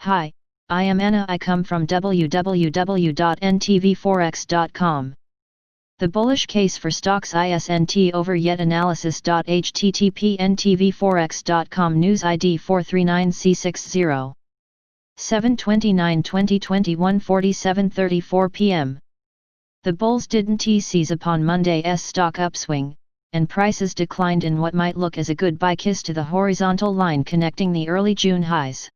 Hi, I am Anna. I come from www.ntvforex.com. The bullish case for stocks isn't over yet. Analysis.http ntvforex.com News ID 439C60 7/29/2021 47:34 p.m. The bulls didn't seize upon Monday's stock upswing, and prices declined in what might look as a goodbye kiss to the horizontal line connecting the early June highs.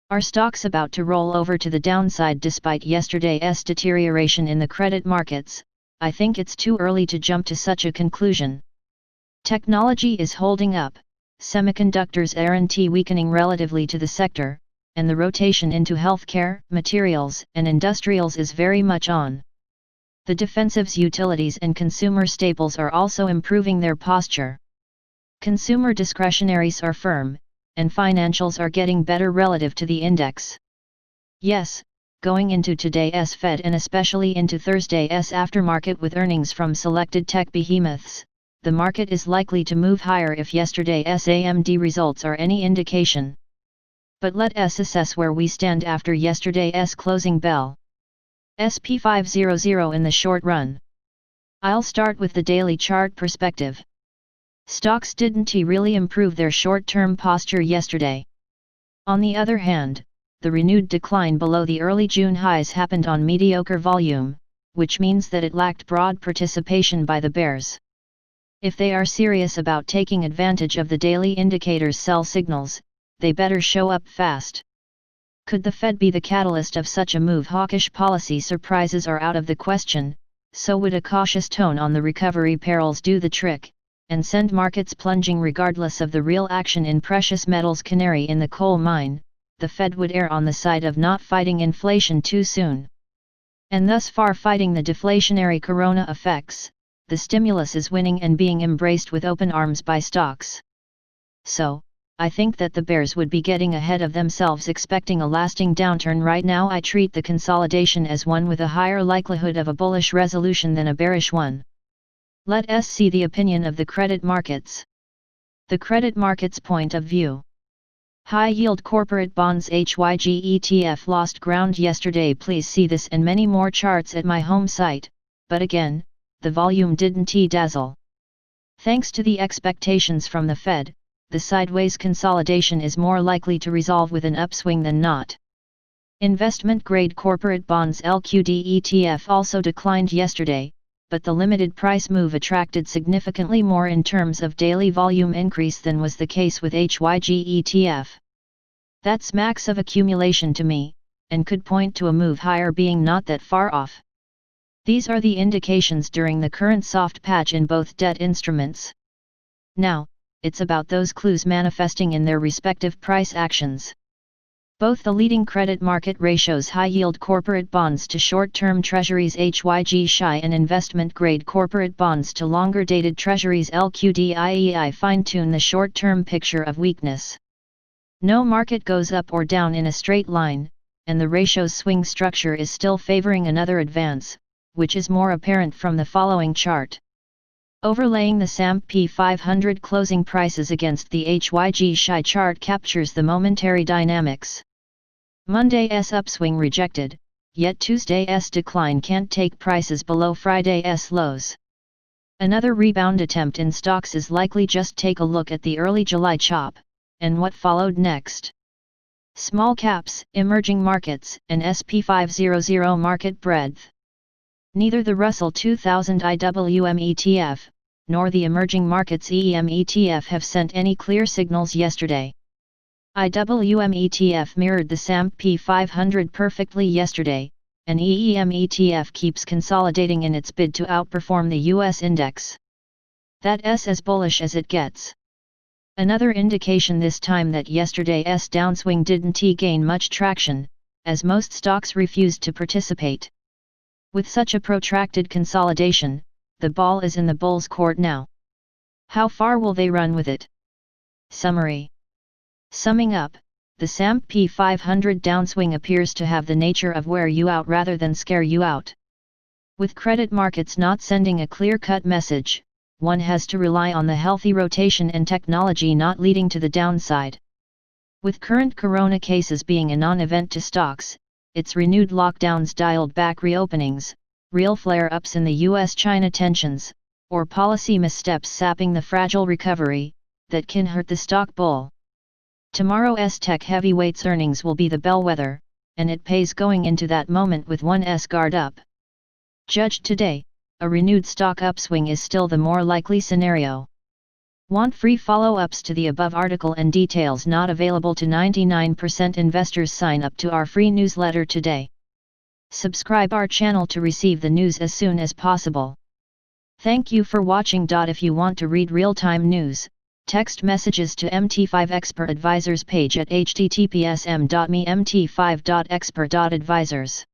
Are stocks about to roll over to the downside despite yesterday's deterioration in the credit markets? I think it's too early to jump to such a conclusion. Technology is holding up, semiconductors aren't weakening relatively to the sector, and the rotation into healthcare, materials, and industrials is very much on. The defensives, utilities, and consumer staples are also improving their posture. Consumer discretionaries are firm, and financials are getting better relative to the index. Yes, going into today's Fed and especially into Thursday's aftermarket with earnings from selected tech behemoths, the market is likely to move higher if yesterday's AMD results are any indication. But let us assess where we stand after yesterday's closing bell. SP 500 in the short run. I'll start with the daily chart perspective. Stocks didn't really improve their short-term posture yesterday. On the other hand, the renewed decline below the early June highs happened on mediocre volume, which means that it lacked broad participation by the bears. If they are serious about taking advantage of the daily indicators' sell signals, they better show up fast. Could the Fed be the catalyst of such a move? Hawkish policy surprises are out of the question, so would a cautious tone on the recovery perils do the trick, and send markets plunging regardless of the real action in precious metals. Canary in the coal mine, the Fed would err on the side of not fighting inflation too soon. And thus far fighting the deflationary corona effects, the stimulus is winning and being embraced with open arms by stocks. So, I think that the bears would be getting ahead of themselves expecting a lasting downturn right now. I treat the consolidation as one with a higher likelihood of a bullish resolution than a bearish one. Let us see the opinion of the credit markets. The credit markets' point of view. High-yield corporate bonds HYG ETF lost ground yesterday. Please see this and many more charts at my home site, but again, the volume didn't dazzle. Thanks to the expectations from the Fed, the sideways consolidation is more likely to resolve with an upswing than not. Investment-grade corporate bonds LQD ETF also declined yesterday, but the limited price move attracted significantly more in terms of daily volume increase than was the case with HYG ETF. That smacks of accumulation to me, and could point to a move higher being not that far off. These are the indications during the current soft patch in both debt instruments. Now, it's about those clues manifesting in their respective price actions. Both the leading credit market ratios, high-yield corporate bonds to short-term treasuries HYG-SHI and investment-grade corporate bonds to longer-dated treasuries LQDIEI, fine-tune the short-term picture of weakness. No market goes up or down in a straight line, and the ratio's swing structure is still favoring another advance, which is more apparent from the following chart. Overlaying the S&P 500 closing prices against the HYG-SHI chart captures the momentary dynamics. Monday's upswing rejected, yet Tuesday's decline can't take prices below Friday's lows. Another rebound attempt in stocks is likely. Just take a look at the early July chop, and what followed next. Small caps, emerging markets, and SP 500 market breadth. Neither the Russell 2000 IWM ETF, nor the emerging markets EM ETF have sent any clear signals yesterday. IWM ETF mirrored the S&P 500 perfectly yesterday, and EM ETF keeps consolidating in its bid to outperform the US index. That's as bullish as it gets. Another indication this time that yesterday's downswing didn't gain much traction, as most stocks refused to participate. With such a protracted consolidation, the ball is in the bulls' court now. How far will they run with it? Summary. Summing up, the S&P 500 downswing appears to have the nature of wear you out rather than scare you out. With credit markets not sending a clear-cut message, one has to rely on the healthy rotation and technology not leading to the downside. With current corona cases being a non-event to stocks, its renewed lockdowns dialed back reopenings, real flare-ups in the US-China tensions, or policy missteps sapping the fragile recovery, that can hurt the stock bull. Tomorrow's tech heavyweights earnings will be the bellwether, and it pays going into that moment with one's guard up. Judged today, a renewed stock upswing is still the more likely scenario. Want free follow-ups to the above article and details not available to 99% investors? Sign up to our free newsletter today. Subscribe our channel to receive the news as soon as possible. Thank you for watching. If you want to read real-time news, text messages to MT5 Expert Advisors page at https://m.me/mt5.expert.advisors.